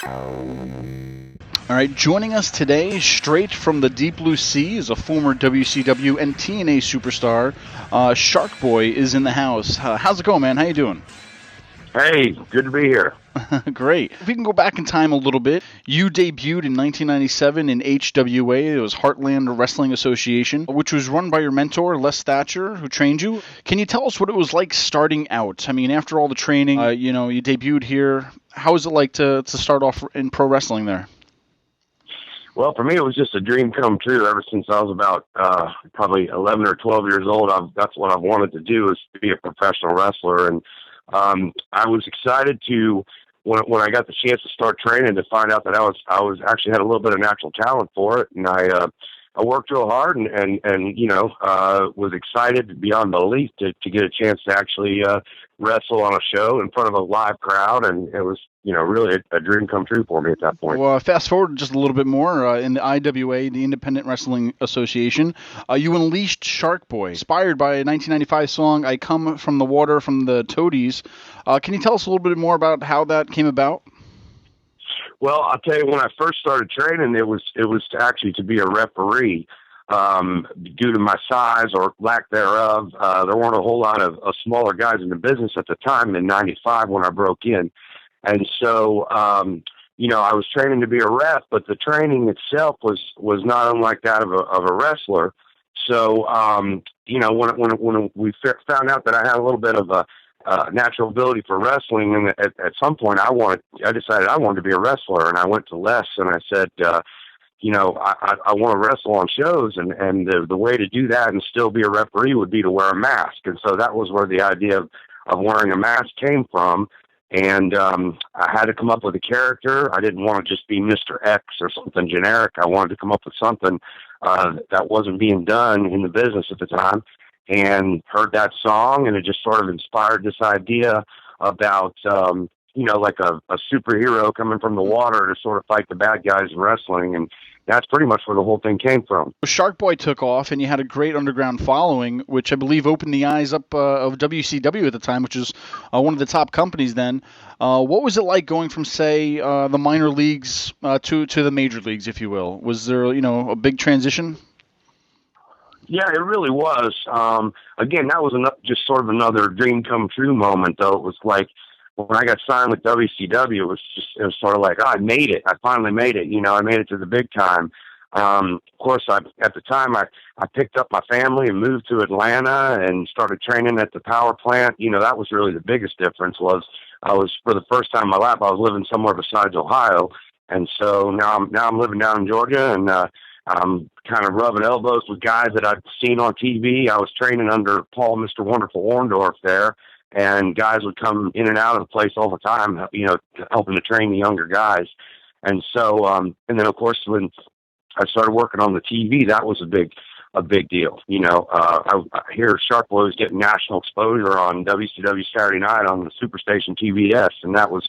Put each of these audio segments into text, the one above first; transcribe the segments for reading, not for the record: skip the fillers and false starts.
All right, joining us today, straight from the deep blue sea, is a former WCW and TNA superstar. Shark Boy is in the house. How's it going, man? How you doing? Hey, good to be here. Great. If we can go back in time a little bit, you debuted in 1997 in HWA. It was Heartland Wrestling Association, which was run by your mentor, Les Thatcher, who trained you. Can you tell us what it was like starting out? I mean, after all the training, you debuted here. How was it like to start off in pro wrestling there? Well, for me, it was just a dream come true. Ever since I was about probably 11 or 12 years old, that's what I've wanted to do, is to be a professional wrestler. And I was excited to when I got the chance to start training to find out that I was actually had a little bit of natural talent for it, and I worked real hard and was excited beyond belief to get a chance to actually wrestle on a show in front of a live crowd, and it was really a dream come true for me at that point. Well, fast forward just a little bit more in the IWA, the Independent Wrestling Association. You unleashed Shark Boy, inspired by a 1995 song, "I Come from the Water" from the Toadies. Can you tell us a little bit more about how that came about? Well, I'll tell you, when I first started training, it was actually to be a referee. Due to my size or lack thereof, there weren't a whole lot of smaller guys in the business at the time in '95 when I broke in. And so, I was training to be a ref, but the training itself was not unlike that of a wrestler. So, when we found out that I had a little bit of a natural ability for wrestling, and at some point I decided I wanted to be a wrestler, and I went to Les and I said, I want to wrestle on shows, and the way to do that and still be a referee would be to wear a mask. And so that was where the idea of wearing a mask came from. And I had to come up with a character. I didn't want to just be Mr. X or something generic. I wanted to come up with something that wasn't being done in the business at the time, and heard that song, and it just sort of inspired this idea about like a superhero coming from the water to sort of fight the bad guys in wrestling. And that's pretty much where the whole thing came from. Shark Boy took off, and you had a great underground following, which I believe opened the eyes up of WCW at the time, which was one of the top companies then. What was it like going from, say, the minor leagues to the major leagues, if you will? Was there, a big transition? Yeah, it really was. Again, that was just sort of another dream come true moment, though. It was like, when I got signed with WCW, it was sort of like, I made it. I finally made it. I made it to the big time. Of course, at the time, I picked up my family and moved to Atlanta and started training at the power plant. That was really the biggest difference. I was for the first time in my life, I was living somewhere besides Ohio. And so now I'm living down in Georgia, and I'm kind of rubbing elbows with guys that I've seen on TV. I was training under Paul, Mr. Wonderful Orndorff there. And guys would come in and out of the place all the time, helping to train the younger guys. And so, and then of course, when I started working on the TV, that was a big deal. I hear Shark Boy was getting national exposure on WCW Saturday Night on the Superstation TBS, and that was,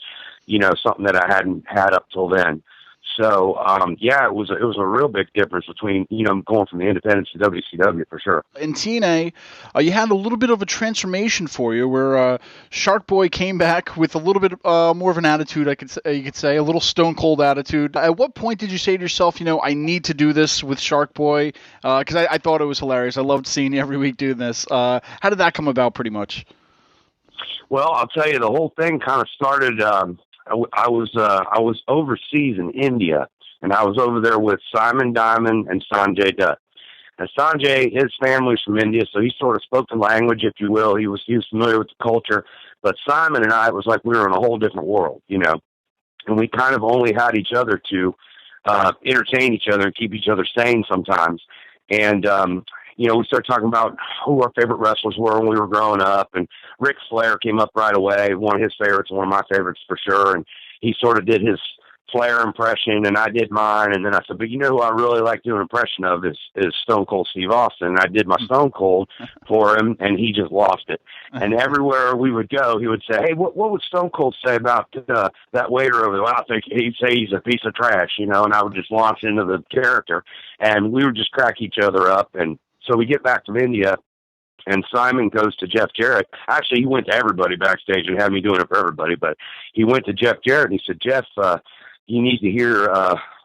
something that I hadn't had up till then. So, it was a real big difference between, going from the independents to WCW for sure. In TNA, you had a little bit of a transformation for you, where Shark Boy came back with a little bit more of an attitude, you could say, a little stone cold attitude. At what point did you say to yourself, I need to do this with Shark Boy? Because I thought it was hilarious. I loved seeing you every week doing this. How did that come about, pretty much? Well, I'll tell you, the whole thing kind of started. I was overseas in India, and I was over there with Simon Diamond and Sanjay Dutt. And Sanjay, his family's from India, so he sort of spoke the language, if you will. He was familiar with the culture. But Simon and I, it was like we were in a whole different world, and we kind of only had each other to entertain each other and keep each other sane sometimes. And we started talking about who our favorite wrestlers were when we were growing up, and Ric Flair came up right away, one of his favorites, one of my favorites for sure, and he sort of did his Flair impression, and I did mine, and then I said, but who I really like doing an impression of is Stone Cold Steve Austin, and I did my Stone Cold for him, and he just lost it. And everywhere we would go, he would say, hey, what would Stone Cold say about that waiter over there? Well, I think he'd say he's a piece of trash, and I would just launch into the character, and we would just crack each other up. And so we get back from India, and Simon goes to Jeff Jarrett. Actually, he went to everybody backstage and had me doing it for everybody, but he went to Jeff Jarrett, and he said, Jeff, you need to hear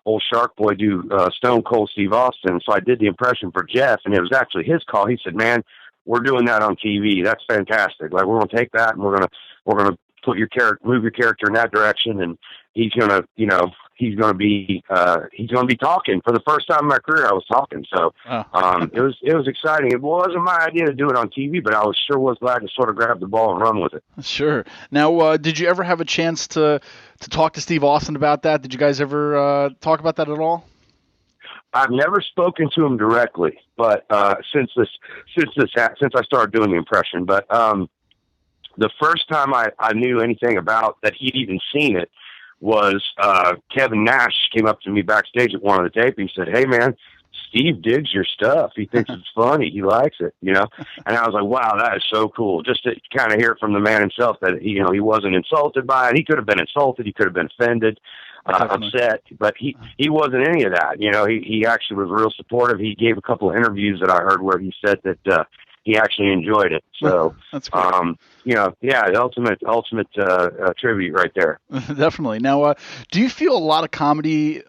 old Shark Boy do Stone Cold Steve Austin. So I did the impression for Jeff, and it was actually his call. He said, "Man, we're doing that on TV. That's fantastic. Like, we're gonna take that and we're gonna put your character, move your character in that direction, and he's gonna, he's gonna be talking for the first time in my career. I was talking, so it was exciting. It wasn't my idea to do it on TV, but I was glad to sort of grab the ball and run with it. Sure. Now, did you ever have a chance to talk to Steve Austin about that? Did you guys ever talk about that at all? I've never spoken to him directly, but since I started doing the impression, but the first time I knew anything about that he'd even seen it was Kevin Nash came up to me backstage at one of the tapings. He said, "Hey man, Steve digs your stuff. He thinks it's funny. He likes it, And I was like, wow, that is so cool. Just to kind of hear it from the man himself that he wasn't insulted by it. He could have been insulted. He could have been offended. Upset, but he wasn't any of that. He actually was real supportive. He gave a couple of interviews that I heard where he said that he actually enjoyed it. So that's cool. The ultimate tribute right there. Definitely. Now, do you feel a lot of comedy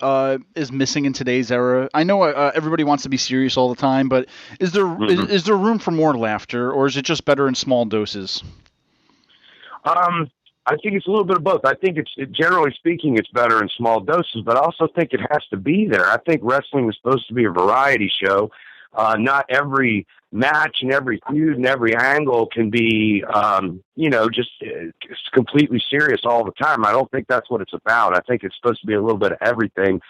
is missing in today's era? I know everybody wants to be serious all the time, but is there is there room for more laughter, or is it just better in small doses? I think it's a little bit of both. I think generally speaking, it's better in small doses, but I also think it has to be there. I think wrestling is supposed to be a variety show. Not every match and every feud and every angle can be, just completely serious all the time. I don't think that's what it's about. I think it's supposed to be a little bit of everything.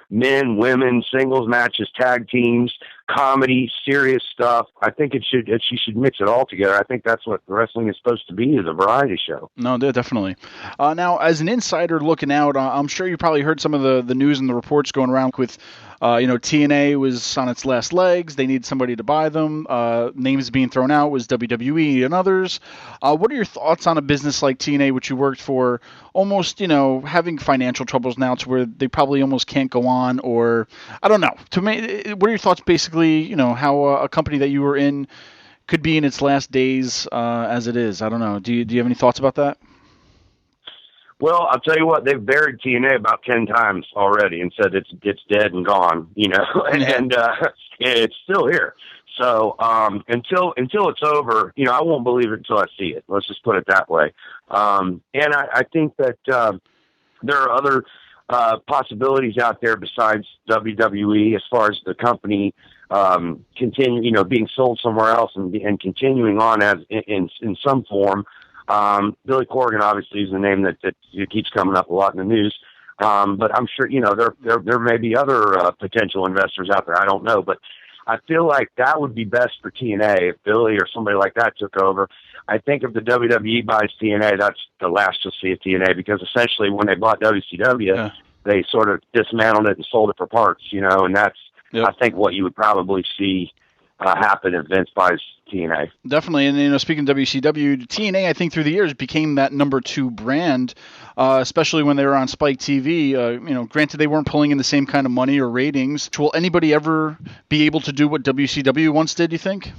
Men, women, singles matches, tag teams, comedy, serious stuff. I think she should mix it all together. I think that's what wrestling is supposed to be, is a variety show. No, definitely. Now, as an insider looking out, I'm sure you probably heard some of the news and the reports going around with, TNA was on its last legs. They need somebody to buy them. Names being thrown out was WWE and others. What are your thoughts on a business like TNA, which you worked for, almost, having financial troubles now to where they probably almost can't go on, or I don't know. To me, what are your thoughts basically, how a company that you were in could be in its last days as it is? I don't know. Do you have any thoughts about that? Well, I'll tell you what, they've buried TNA about 10 times already and said it's dead and gone, and it's still here. So until it's over, I won't believe it until I see it. Let's just put it that way. And I think that there are other possibilities out there besides WWE as far as the company continue, being sold somewhere else and continuing on as in some form. Billy Corgan obviously is the name that keeps coming up a lot in the news. But I'm sure, there may be other potential investors out there. I don't know, but I feel like that would be best for TNA if Billy or somebody like that took over. I think if the WWE buys TNA, that's the last you'll see of TNA, because essentially when they bought WCW, they sort of dismantled it and sold it for parts, and that's, I think, what you would probably see happen if Vince buys TNA. Definitely. And, speaking of WCW, TNA, I think through the years became that number 2 brand, especially when they were on Spike TV. Granted, they weren't pulling in the same kind of money or ratings. Will anybody ever be able to do what WCW once did, you think?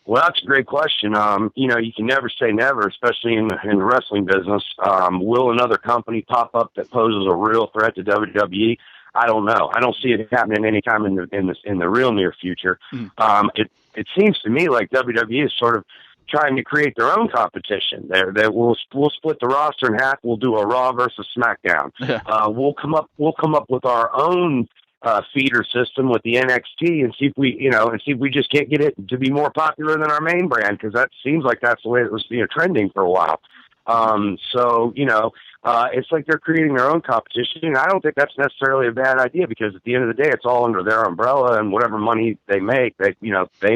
Well, that's a great question. You can never say never, especially in the wrestling business. Will another company pop up that poses a real threat to WWE? I don't know. I don't see it happening anytime in the real near future. It seems to me like WWE is sort of trying to create their own competition. We'll split the roster in half. We'll do a Raw versus SmackDown. We'll come up with our own feeder system with the NXT and see if we just can't get it to be more popular than our main brand, because that seems like that's the way it was trending for a while. It's like they're creating their own competition. And I don't think that's necessarily a bad idea, because at the end of the day, it's all under their umbrella, and whatever money they make, they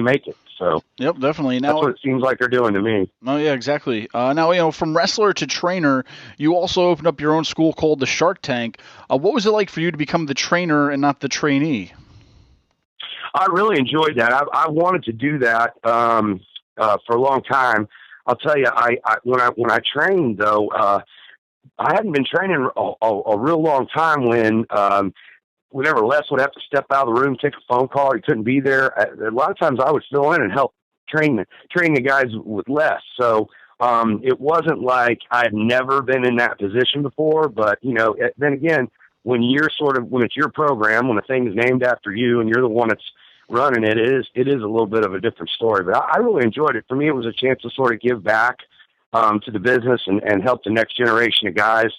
make it. So yep, definitely. Now, that's what it seems like they're doing to me. Oh yeah, exactly. Now, from wrestler to trainer, you also opened up your own school called the Shark Tank. What was it like for you to become the trainer and not the trainee? I really enjoyed that. I wanted to do that for a long time. I'll tell you, when I trained though, I hadn't been training a real long time when whenever Les would have to step out of the room, take a phone call, he couldn't be there. A lot of times I would fill in and help train the guys with Les. So It wasn't like I had never been in that position before, but then again, when it's your program, when the thing's named after you and you're the one that's running it, it is a little bit of a different story. But I really enjoyed it. For me, it was a chance to sort of give back to the business and help the next generation of guys.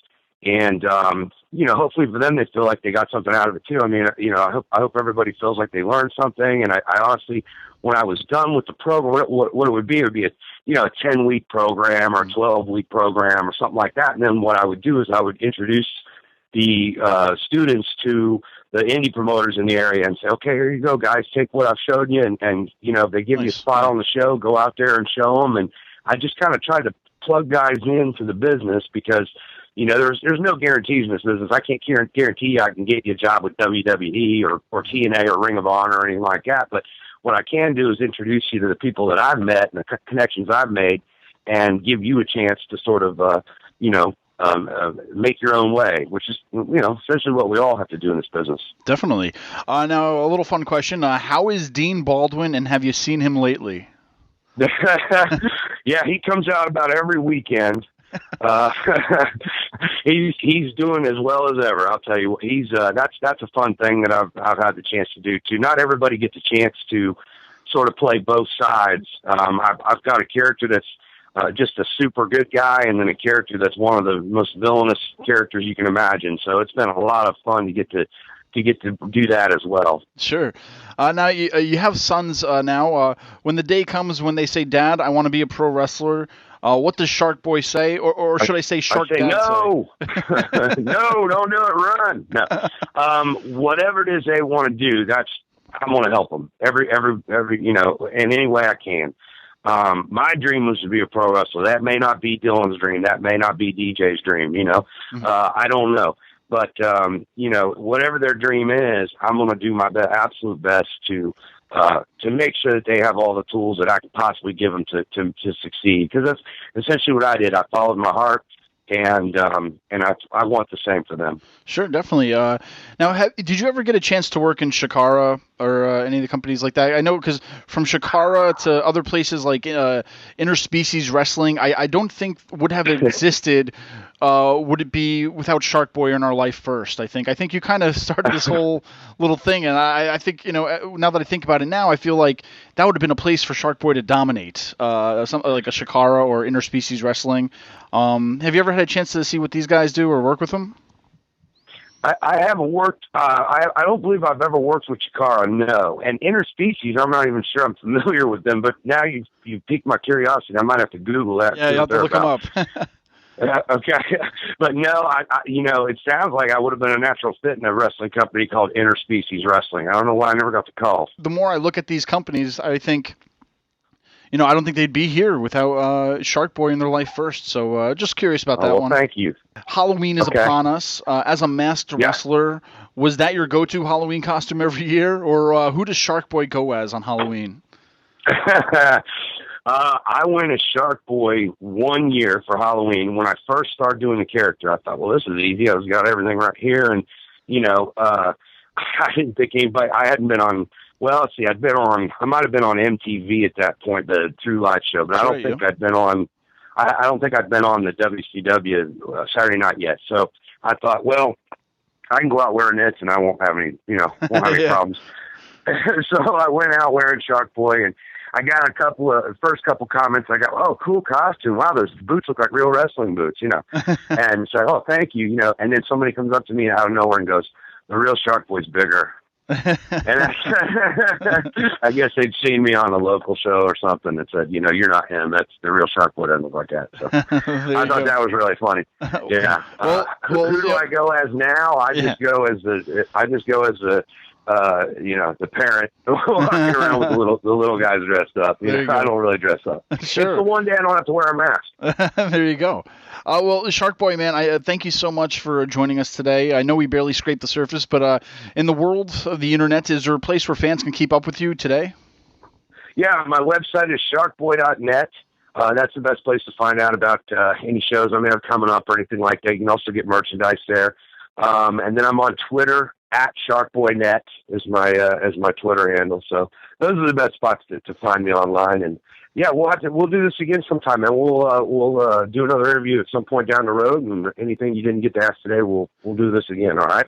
And hopefully for them, they feel like they got something out of it too. I mean, I hope everybody feels like they learned something. And I honestly, when I was done with the program, what it would be a 10-week program or a 12-week program or something like that. And then what I would do is I would introduce the students to the indie promoters in the area and say, okay, here you go, guys, take what I've showed you. And they give you a spot on the show, go out there and show them. And I just kind of tried to plug guys into the business because, there's no guarantees in this business. I can't guarantee you I can get you a job with WWE or TNA or Ring of Honor or anything like that. But what I can do is introduce you to the people that I've met and the connections I've made and give you a chance to sort of, make your own way, which is, essentially what we all have to do in this business. Definitely. Now, a little fun question. How is Dean Baldwin, and have you seen him lately? Yeah, he comes out about every weekend. He's doing as well as ever. I'll tell you, that's a fun thing that I've had the chance to do too. Not everybody gets a chance to sort of play both sides. I've got a character that's just a super good guy, and then a character that's one of the most villainous characters you can imagine. So it's been a lot of fun to get to do that as well. Sure. Now you have sons now. When the day comes when they say, "Dad, I want to be a pro wrestler," what does Shark Boy say, or should I say Shark Dad? No, no, don't do it. Run. No. Whatever it is they want to do, I'm going to help them every in any way I can. My dream was to be a pro wrestler. That may not be Dylan's dream. That may not be DJ's dream. Mm-hmm. I don't know. But, whatever their dream is, I'm going to do my absolute best to make sure that they have all the tools that I could possibly give them to succeed. Because that's essentially what I did. I followed my heart, and I want the same for them. Sure, definitely. Now, did you ever get a chance to work in Shikara or any of the companies like that? I know because from Shikara to other places like Interspecies Wrestling, I don't think would have existed. Would it be without Shark Boy in our life first? I think you kind of started this whole little thing, and I think now that I think about it now, I feel like that would have been a place for Shark Boy to dominate, something like a Shikara or Interspecies Wrestling. Have you ever had a chance to see what these guys do or work with them? I haven't worked. I don't believe I've ever worked with Shikara. No, and Interspecies, I'm not even sure I'm familiar with them. But now you piqued my curiosity. I might have to Google that. Yeah, you have to look them up. Okay, but no, it sounds like I would have been a natural fit in a wrestling company called Interspecies Wrestling. I don't know why I never got the call. The more I look at these companies, I think, I don't think they'd be here without Shark Boy in their life first. So just curious about that one. Thank you. Halloween is upon us. As a masked wrestler, was that your go-to Halloween costume every year, or who does Shark Boy go as on Halloween? I went as Shark Boy one year for Halloween. When I first started doing the character, I thought, well, this is easy. I got everything right here. And, I didn't think anybody, I hadn't been on, well, let's see, I might have been on MTV at that point, the True Light show, but I don't think I'd been on, I don't think I'd been on the WCW Saturday Night yet. So I thought, well, I can go out wearing this and I won't have any, any problems. So I went out wearing Shark Boy, and I got first couple comments. I got, oh, cool costume. Wow, those boots look like real wrestling boots, And so, oh, thank you, And then somebody comes up to me out of nowhere and goes, the real Shark Boy's bigger. And I guess they'd seen me on a local show or something and said, you're not him. That's the real Shark Boy. Doesn't look like that. So I thought that was really funny. Yeah. Who do I go as now? I just go as the the parent walking around with the little guys dressed up. I don't really dress up. Sure. It's the one day I don't have to wear a mask. There you go. Well, Shark Boy, man, I thank you so much for joining us today. I know we barely scraped the surface, but in the world of the internet, is there a place where fans can keep up with you today? Yeah, my website is sharkboy.net. That's the best place to find out about any shows I may have coming up or anything like that. You can also get merchandise there. And then I'm on Twitter at SharkBoyNet is my Twitter handle. So those are the best spots to find me online. And yeah, we'll do this again sometime, and we'll do another interview at some point down the road. And anything you didn't get to ask today, we'll do this again. All right.